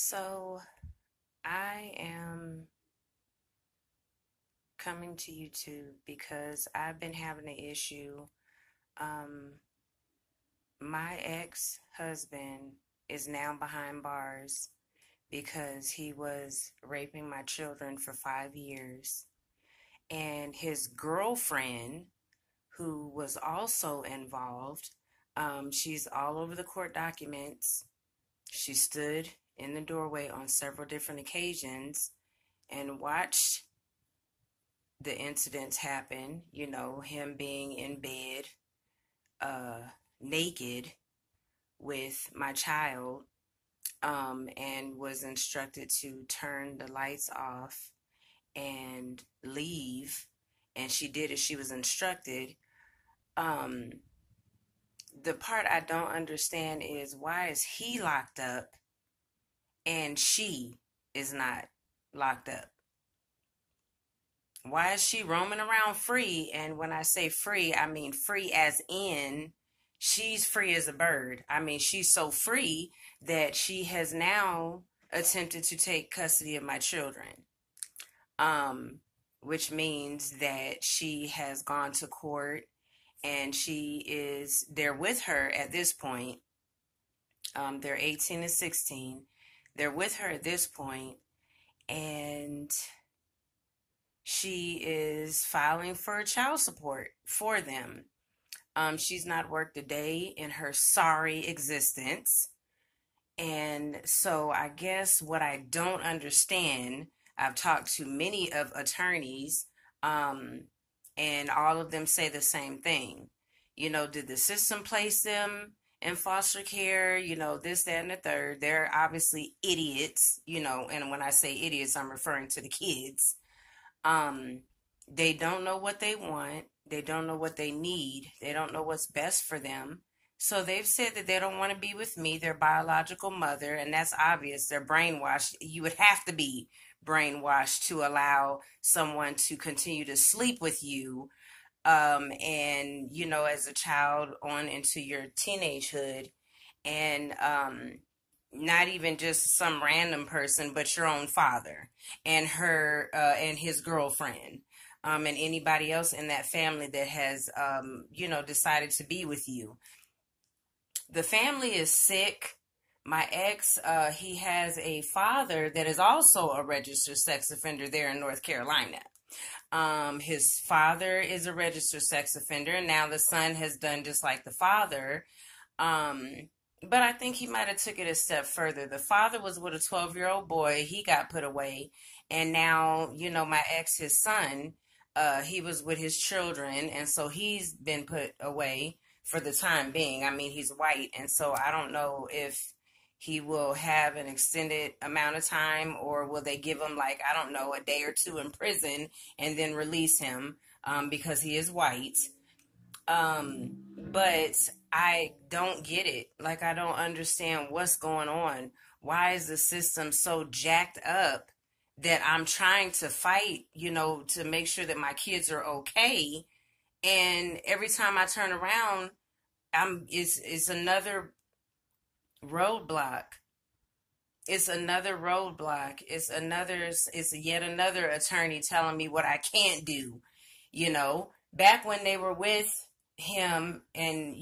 So I am coming to YouTube because I've been having an issue. Um, my ex-husband is now behind bars because he was raping my children for 5 years. And his girlfriend, who was also involved, she's all over the court documents. She stood in the doorway on several different occasions and watched the incidents happen, him being in bed, uh, naked with my child, and was instructed to turn the lights off and leave. And she did as she was instructed. Um, the part I don't understand is why is he locked up and she is not locked up? Why is she roaming around free? And when I say free, I mean free as in she's free as a bird. I mean, she's so free that she has now attempted to take custody of my children. Which means that she has gone to court and they're with her at this point. They're 18 and 16. They're with her at this point, and she is filing for child support for them. She's not worked a day in her sorry existence. And so I guess what I don't understand, I've talked to many of attorneys, and all of them say the same thing. Did the system place them in foster care? This, that, and the third. They're obviously idiots, and when I say idiots, I'm referring to the kids. They don't know what they want. They don't know what they need. They don't know what's best for them. So they've said that they don't want to be with me, their biological mother, and that's obvious. They're brainwashed. You would have to be brainwashed to allow someone to continue to sleep with you, and, as a child on into your teenagehood, and not even just some random person, but your own father and and his girlfriend, and anybody else in that family that has, decided to be with you. The family is sick. My ex, he has a father that is also a registered sex offender there in North Carolina. His father is a registered sex offender, and now the son has done just like the father. But I think he might have took it a step further. The father was with a 12-year-old boy. He got put away. And now, my ex, his son, he was with his children. And so he's been put away for the time being. I mean, he's white. And so I don't know if he will have an extended amount of time, or will they give him, like, I don't know, a day or two in prison and then release him, because he is white. But I don't get it. Like, I don't understand what's going on. Why is the system so jacked up that I'm trying to fight, to make sure that my kids are okay? And every time I turn around, it's another roadblock. It's another roadblock. It's yet another attorney telling me what I can't do. Back when they were with him, and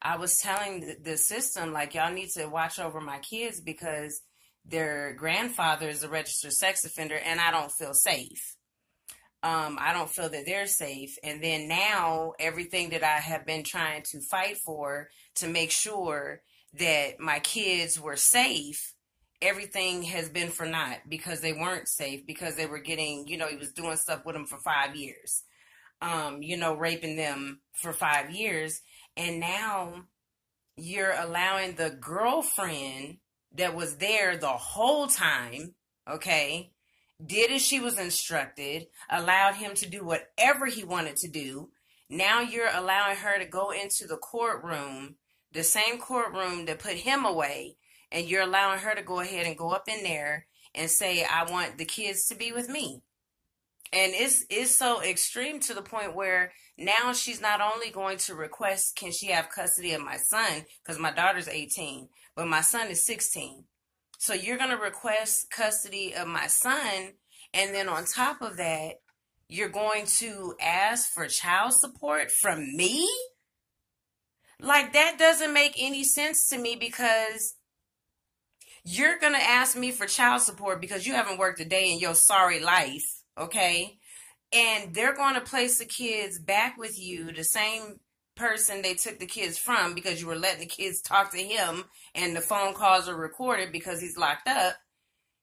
I was telling the system, like, y'all need to watch over my kids because their grandfather is a registered sex offender and I don't feel safe. I don't feel that they're safe. And then now everything that I have been trying to fight for to make sure that my kids were safe, everything has been for naught because they weren't safe, because they were getting, he was doing stuff with them for 5 years. Raping them for 5 years. And now you're allowing the girlfriend that was there the whole time, okay, did as she was instructed, allowed him to do whatever he wanted to do. Now you're allowing her to go into the courtroom, the same courtroom that put him away, and you're allowing her to go ahead and go up in there and say, I want the kids to be with me. And it's so extreme to the point where now she's not only going to request, can she have custody of my son? Because my daughter's 18, but my son is 16. So you're going to request custody of my son, and then on top of that, you're going to ask for child support from me? Like, that doesn't make any sense to me, because you're going to ask me for child support because you haven't worked a day in your sorry life, okay? And they're going to place the kids back with you, the same person they took the kids from, because you were letting the kids talk to him and the phone calls are recorded because he's locked up.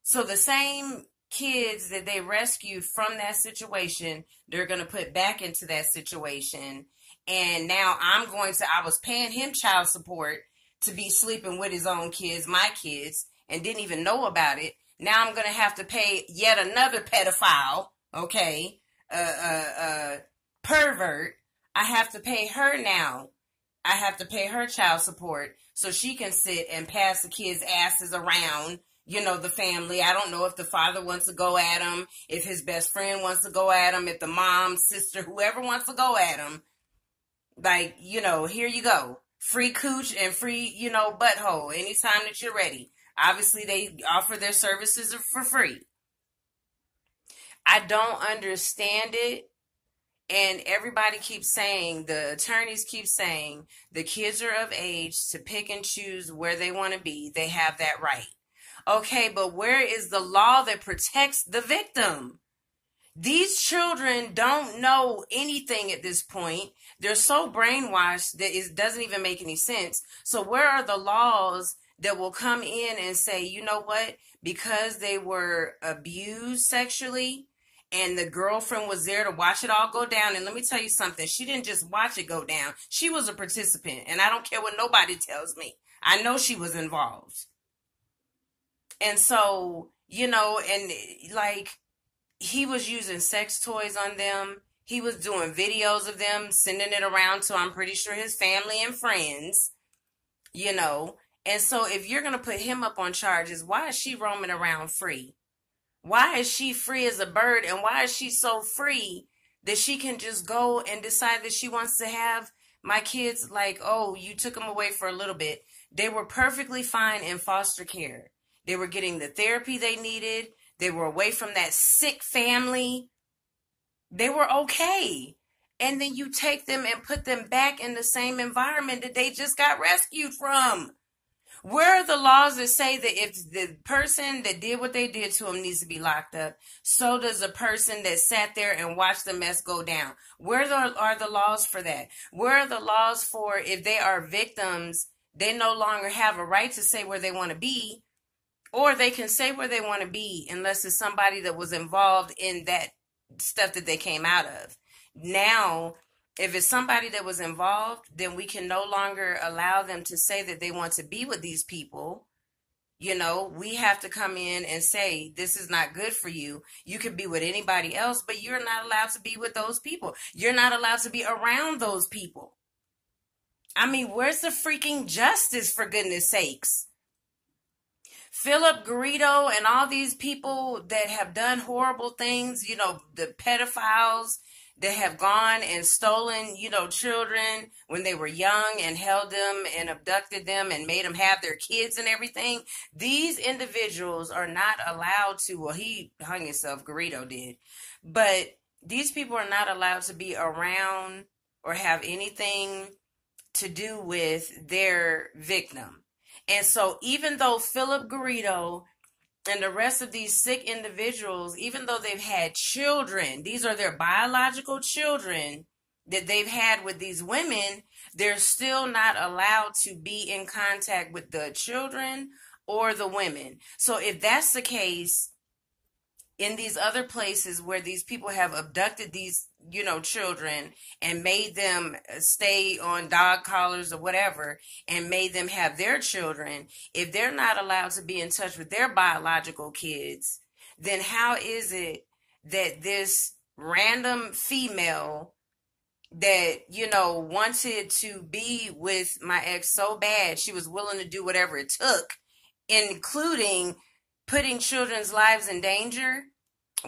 So the same kids that they rescued from that situation, they're going to put back into that situation. And now I was paying him child support to be sleeping with his own kids, my kids, and didn't even know about it. Now I'm going to have to pay yet another pedophile, okay, pervert. I have to pay her now. I have to pay her child support so she can sit and pass the kids' asses around, the family. I don't know if the father wants to go at him, if his best friend wants to go at him, if the mom, sister, whoever wants to go at him. Like, here you go. Free cooch and free, butthole anytime that you're ready. Obviously, they offer their services for free. I don't understand it. And everybody keeps saying, the attorneys keep saying, the kids are of age to pick and choose where they want to be. They have that right. Okay, but where is the law that protects the victim? These children don't know anything at this point. They're so brainwashed that it doesn't even make any sense. So where are the laws that will come in and say, you know what, because they were abused sexually and the girlfriend was there to watch it all go down. And let me tell you something. She didn't just watch it go down. She was a participant. And I don't care what nobody tells me. I know she was involved. And so, and like, he was using sex toys on them. He was doing videos of them, sending it around to, I'm pretty sure, his family and friends, And so if you're going to put him up on charges, why is she roaming around free? Why is she free as a bird? And why is she so free that she can just go and decide that she wants to have my kids? Like, oh, you took them away for a little bit. They were perfectly fine in foster care. They were getting the therapy they needed. They were away from that sick family. They were okay. And then you take them and put them back in the same environment that they just got rescued from. Where are the laws that say that if the person that did what they did to him needs to be locked up, so does the person that sat there and watched the mess go down? Where are the laws for that? Where are the laws for if they are victims, they no longer have a right to say where they want to be, or they can say where they want to be unless it's somebody that was involved in that stuff that they came out of. Now, if it's somebody that was involved, then we can no longer allow them to say that they want to be with these people. We have to come in and say, this is not good for you. You can be with anybody else, but you're not allowed to be with those people. You're not allowed to be around those people. I mean, where's the freaking justice, for goodness sakes? Philip Garrido and all these people that have done horrible things, the pedophiles that have gone and stolen, children when they were young and held them and abducted them and made them have their kids and everything. These individuals are not allowed to, well, he hung himself, Garrido did, but these people are not allowed to be around or have anything to do with their victim. And so even though Philip Garrido and the rest of these sick individuals, even though they've had children, these are their biological children that they've had with these women, they're still not allowed to be in contact with the children or the women. So if that's the case, in these other places where these people have abducted these, children and made them stay on dog collars or whatever and made them have their children, if they're not allowed to be in touch with their biological kids, then how is it that this random female that, wanted to be with my ex so bad, she was willing to do whatever it took, including putting children's lives in danger,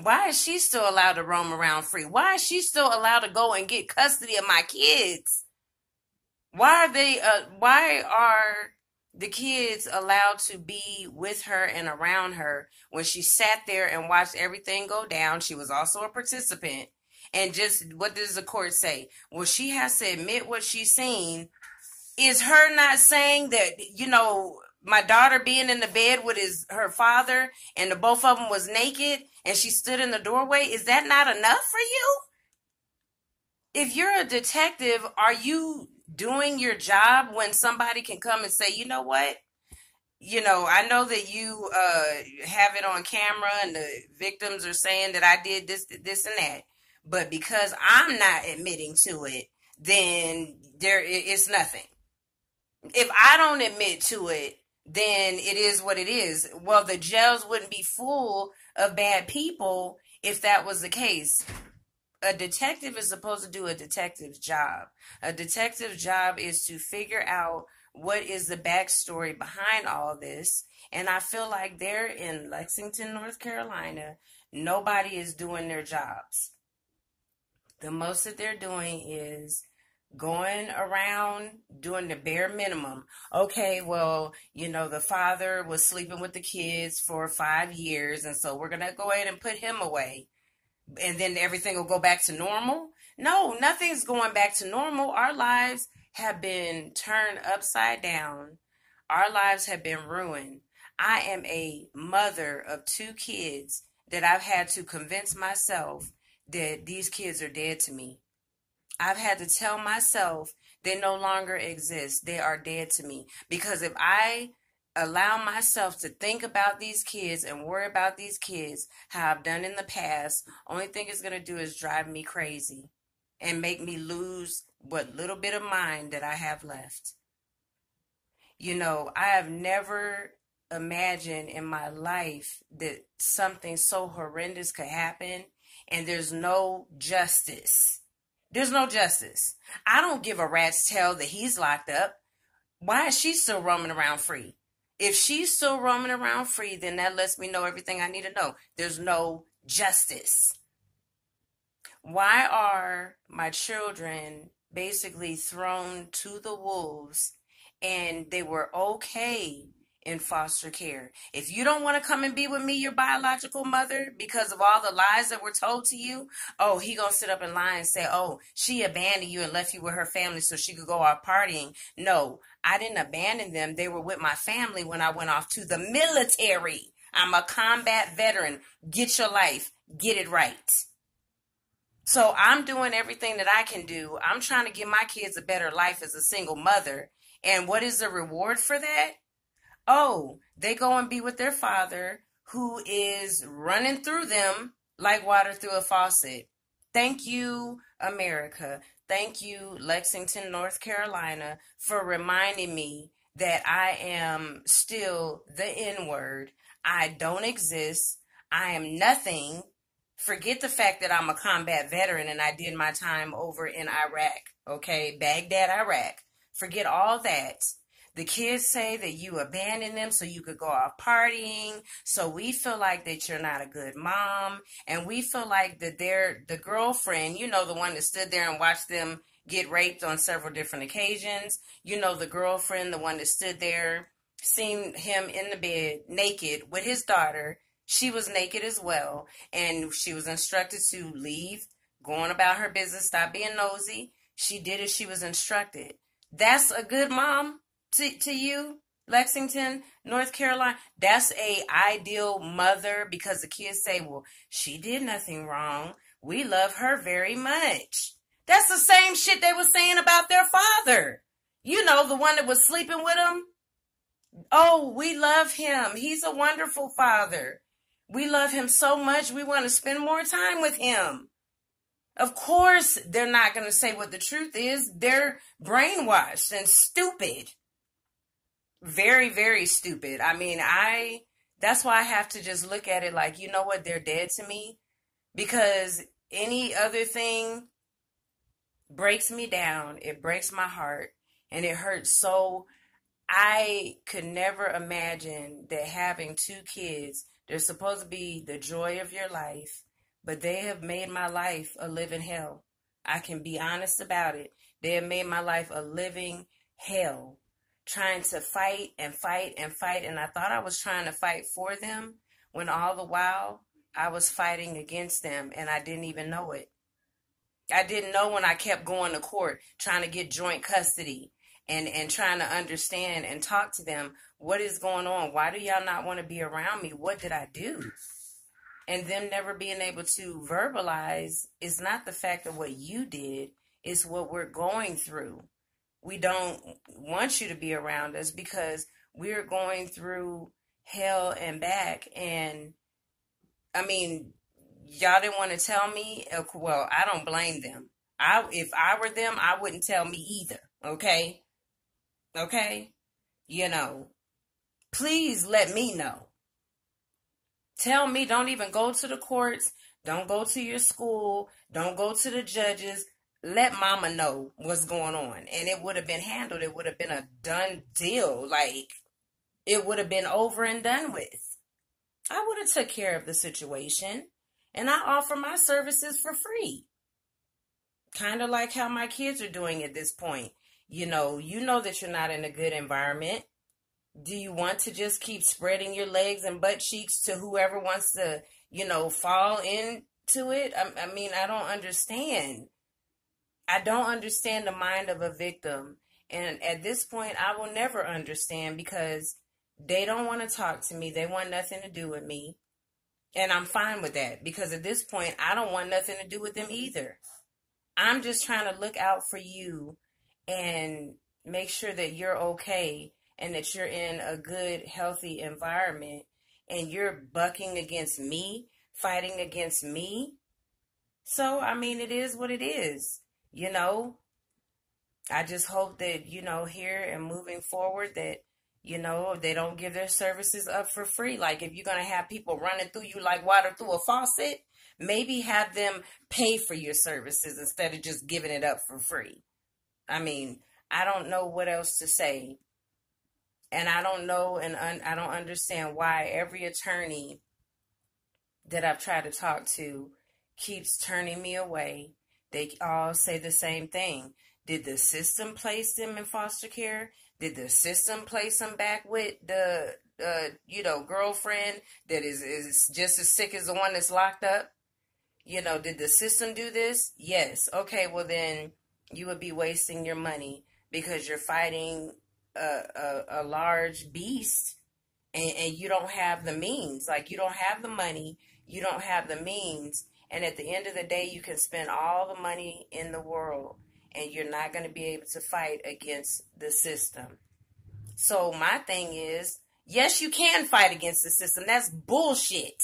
why is she still allowed to roam around free? Why is she still allowed to go and get custody of my kids? Why are the kids allowed to be with her and around her when she sat there and watched everything go down. She was also a participant. And just what does the court say? Well, she has to admit what she's seen. Is her not saying that, my daughter being in the bed with her father and the both of them was naked and she stood in the doorway, is that not enough for you? If you're a detective, are you doing your job when somebody can come and say, you know what? I know that you have it on camera and the victims are saying that I did this, and that. But because I'm not admitting to it, then it's nothing. If I don't admit to it, then it is what it is. Well, the jails wouldn't be full of bad people if that was the case. A detective is supposed to do a detective's job. A detective's job is to figure out what is the backstory behind all this. And I feel like there in Lexington, North Carolina, nobody is doing their jobs. The most that they're doing is going around doing the bare minimum. Okay, well, the father was sleeping with the kids for 5 years, and so we're going to go ahead and put him away. And then everything will go back to normal. No, nothing's going back to normal. Our lives have been turned upside down. Our lives have been ruined. I am a mother of 2 kids that I've had to convince myself that these kids are dead to me. I've had to tell myself they no longer exist. They are dead to me. Because if I allow myself to think about these kids and worry about these kids, how I've done in the past, only thing it's going to do is drive me crazy and make me lose what little bit of mind that I have left. I have never imagined in my life that something so horrendous could happen and there's no justice. There's no justice. I don't give a rat's tail that he's locked up. Why is she still roaming around free? If she's still roaming around free, then that lets me know everything I need to know. There's no justice. Why are my children basically thrown to the wolves and they were okay in foster care? If you don't want to come and be with me, your biological mother, because of all the lies that were told to you, oh, he gonna sit up and lie and say, oh, she abandoned you and left you with her family so she could go out partying. No, I didn't abandon them. They were with my family when I went off to the military. I'm a combat veteran. Get your life. Get it right. So I'm doing everything that I can do. I'm trying to give my kids a better life as a single mother. And what is the reward for that? Oh, they go and be with their father who is running through them like water through a faucet. Thank you, America. Thank you, Lexington, North Carolina, for reminding me that I am still the N-word. I don't exist. I am nothing. Forget the fact that I'm a combat veteran and I did my time over in Iraq, okay? Baghdad, Iraq. Forget all that. The kids say that you abandoned them so you could go off partying. So we feel like that you're not a good mom. And we feel like that they're the girlfriend, the one that stood there and watched them get raped on several different occasions. The girlfriend, the one that stood there, seen him in the bed naked with his daughter. She was naked as well. And she was instructed to leave, going about her business, stop being nosy. She did as she was instructed. That's a good mom. To you, Lexington, North Carolina, that's a ideal mother because the kids say, well, she did nothing wrong. We love her very much. That's the same shit they were saying about their father. The one that was sleeping with them. Oh, we love him. He's a wonderful father. We love him so much. We want to spend more time with him. Of course, they're not going to say what the truth is. They're brainwashed and stupid. Very, very stupid. I mean, that's why I have to just look at it like, you know what, they're dead to me. Because any other thing breaks me down. It breaks my heart. And it hurts so. I could never imagine that having 2 kids, they're supposed to be the joy of your life, but they have made my life a living hell. I can be honest about it. They have made my life a living hell. trying to fight and fight and fight. And I thought I was trying to fight for them when all the while I was fighting against them and I didn't even know it. I didn't know when I kept going to court trying to get joint custody and trying to understand and talk to them. What is going on? Why do y'all not want to be around me? What did I do? And them never being able to verbalize is not the fact of what you did, it's what we're going through. We don't want you to be around us because we're going through hell and back. And I mean, y'all didn't want to tell me. Well, I don't blame them. If I were them, I wouldn't tell me either. Okay? You know, please let me know. Tell me, don't even go to the courts. Don't go to your school. Don't go to the judges. Let mama know what's going on. And it would have been handled. It would have been a done deal. Like, it would have been over and done with. I would have took care of the situation. And I offer my services for free. Kind of like how my kids are doing at this point. You know that you're not in a good environment. Do you want to just keep spreading your legs and butt cheeks to whoever wants to, fall into it? I mean, I don't understand. I don't understand the mind of a victim. And at this point, I will never understand because they don't want to talk to me. They want nothing to do with me. And I'm fine with that because at this point, I don't want nothing to do with them either. I'm just trying to look out for you and make sure that you're okay and that you're in a good, healthy environment, and you're bucking against me, fighting against me. So, I mean, it is what it is, I just hope that, here and moving forward that, they don't give their services up for free. Like, if you're going to have people running through you like water through a faucet, maybe have them pay for your services instead of just giving it up for free. I mean, I don't know what else to say. And I don't know and I don't understand why every attorney that I've tried to talk to keeps turning me away. They all say the same thing. Did the system place them in foster care? Did the system place them back with the, girlfriend that is just as sick as the one that's locked up? Did the system do this? Yes. Okay, well then you would be wasting your money because you're fighting a large beast and you don't have the means. Like, you don't have the money, you don't have the means, and at the end of the day you can spend all the money in the world and you're not going to be able to fight against the system. So my thing is, yes, you can fight against the system. That's bullshit.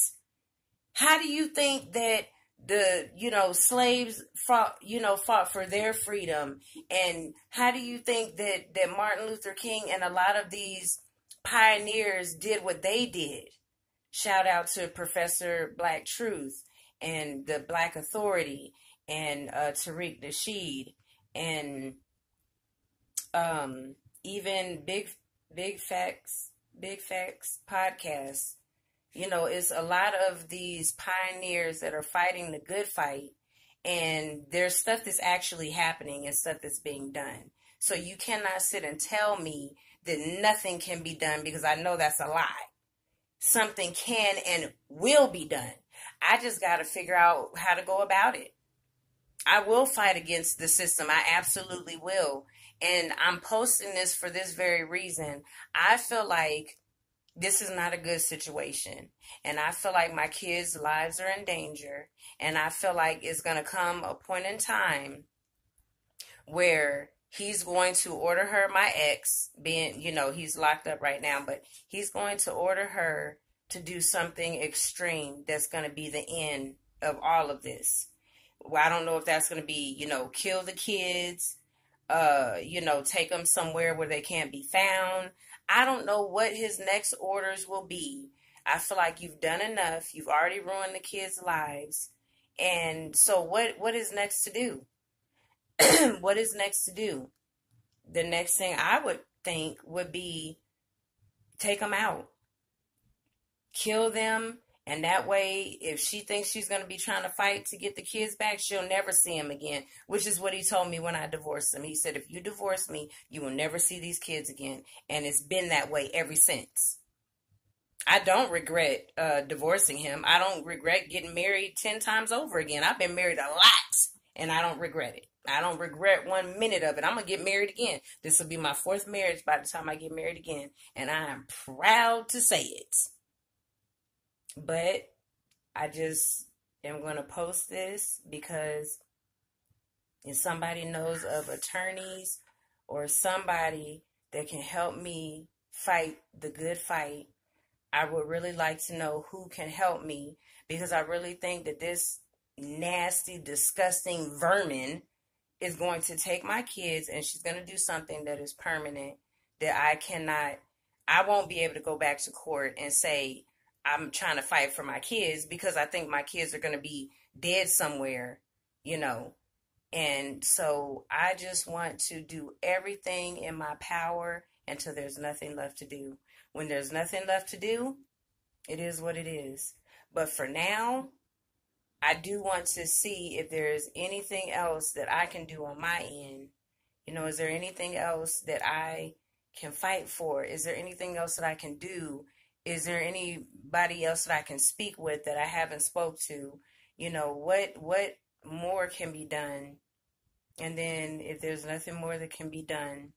How do you think that the, slaves fought for their freedom? And how do you think that Martin Luther King and a lot of these pioneers did what they did? Shout out to Professor Black Truth and the Black Authority and Tariq Nasheed and even Big Facts podcast. It's a lot of these pioneers that are fighting the good fight, and there's stuff that's actually happening and stuff that's being done. So you cannot sit and tell me that nothing can be done, because I know that's a lie. Something can and will be done. I just got to figure out how to go about it. I will fight against the system. I absolutely will. And I'm posting this for this very reason. I feel like this is not a good situation. And I feel like my kids' lives are in danger. And I feel like it's going to come a point in time where he's going to order her, my ex, being, he's locked up right now, but he's going to order her to do something extreme that's going to be the end of all of this. Well, I don't know if that's going to be, kill the kids, take them somewhere where they can't be found. I don't know what his next orders will be. I feel like you've done enough. You've already ruined the kids' lives. And so what is next to do? What is next to do? The next thing I would think would be take them out. Kill them And that way, if she thinks she's going to be trying to fight to get the kids back, she'll never see him again, which is what he told me when I divorced him. He said, if you divorce me, you will never see these kids again. And it's been that way ever since. I don't regret divorcing him. I don't regret getting married 10 times over again. I've been married a lot, and I don't regret it. I don't regret 1 minute of it. I'm going to get married again. This will be my 4th marriage by the time I get married again. And I am proud to say it. But I just am going to post this because if somebody knows of attorneys or somebody that can help me fight the good fight, I would really like to know who can help me, because I really think that this nasty, disgusting vermin is going to take my kids, and she's going to do something that is permanent that I won't be able to go back to court and say I'm trying to fight for my kids, because I think my kids are going to be dead somewhere, you know. And so I just want to do everything in my power until there's nothing left to do. When there's nothing left to do, it is what it is. But for now, I do want to see if there's anything else that I can do on my end. You know, is there anything else that I can fight for? Is there anything else that I can do? Is there anybody else that I can speak with that I haven't spoke to? You know, what more can be done? And then if there's nothing more that can be done,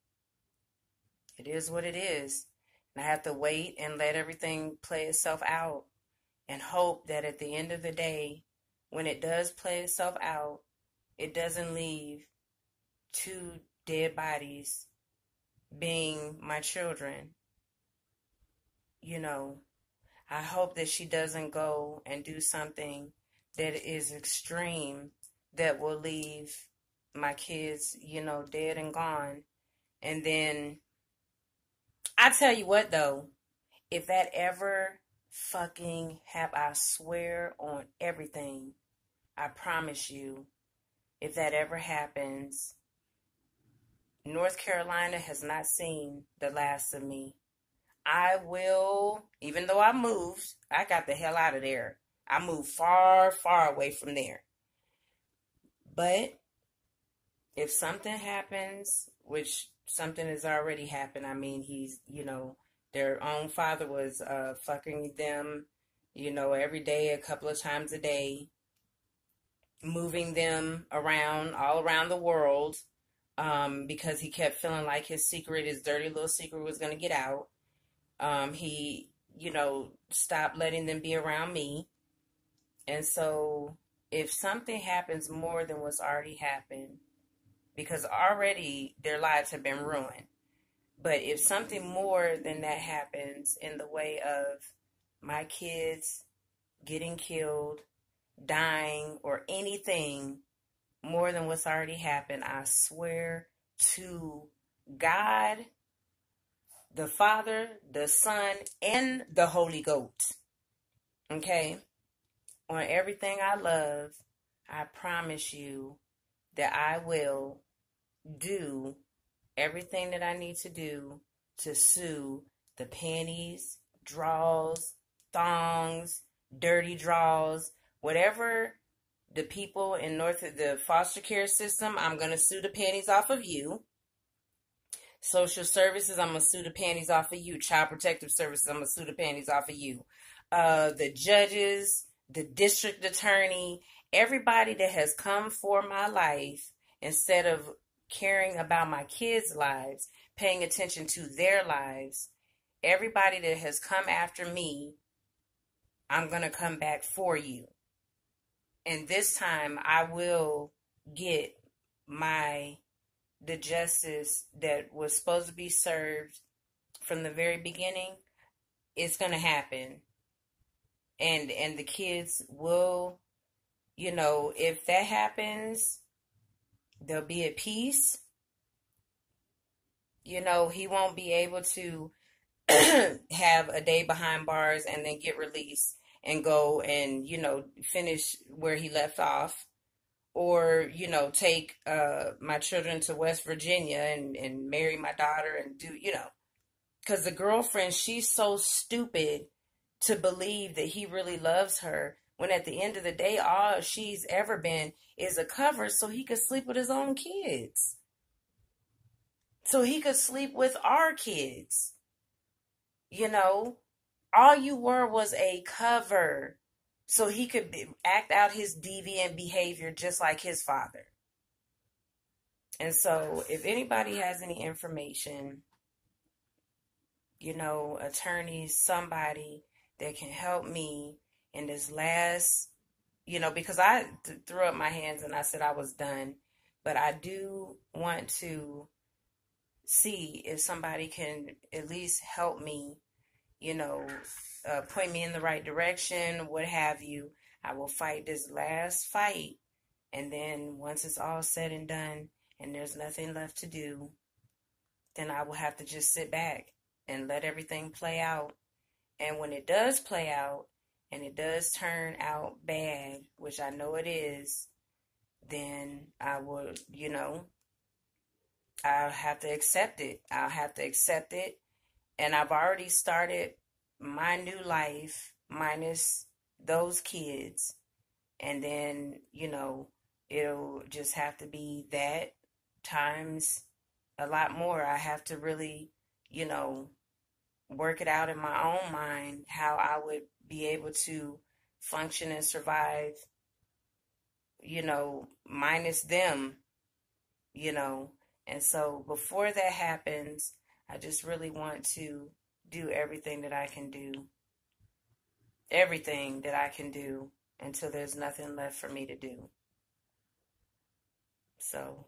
it is what it is. And I have to wait and let everything play itself out and hope that at the end of the day, when it does play itself out, it doesn't leave 2 dead bodies being my children. You know, I hope that she doesn't go and do something that is extreme that will leave my kids, you know, dead and gone. And then, I tell you what though, if that ever fucking I swear on everything, I promise you, if that ever happens, North Carolina has not seen the last of me. I will, even though I moved, I got the hell out of there. I moved far, far away from there. But if something happens, which something has already happened, I mean, he's, you know, their own father was fucking them, you know, every day, a couple of times a day, moving them around, all around the world, because he kept feeling like his dirty little secret was going to get out. He, you know, stopped letting them be around me. And so if something happens more than what's already happened, because already their lives have been ruined, but if something more than that happens in the way of my kids getting killed, dying, or anything more than what's already happened, I swear to God, the Father, the Son, and the Holy Ghost, okay, on everything I love, I promise you that I will do everything that I need to do to sue the panties, draws, thongs, dirty draws, whatever the people in the foster care system, I'm going to sue the panties off of you. Social services, I'm going to sue the panties off of you. Child protective services, I'm going to sue the panties off of you. The judges, the district attorney, everybody that has come for my life, instead of caring about my kids' lives, paying attention to their lives, everybody that has come after me, I'm going to come back for you. And this time I will get the justice that was supposed to be served from the very beginning. It's going to happen. And the kids will, you know, if that happens, they'll be at peace. You know, he won't be able to have a day behind bars and then get released and go and, you know, finish where he left off. Or, you know, take my children to West Virginia and marry my daughter and do, you know. Because the girlfriend, she's so stupid to believe that he really loves her, when at the end of the day, all she's ever been is a cover so he could sleep with his own kids. So he could sleep with our kids. You know, all you were was a cover so he could act out his deviant behavior just like his father. And so if anybody has any information, attorneys, somebody that can help me in this last, because I threw up my hands and I said I was done. But I do want to see if somebody can at least help me, point me in the right direction, what have you. I will fight this last fight. And then once it's all said and done and there's nothing left to do, then I will have to just sit back and let everything play out. And when it does play out and it does turn out bad, which I know it is, then I will, I'll have to accept it. I'll have to accept it. And I've already started my new life minus those kids. And then, it'll just have to be that times a lot more. I have to really, work it out in my own mind how I would be able to function and survive, minus them, And so before that happens, I just really want to do everything that I can do. Everything that I can do until there's nothing left for me to do. So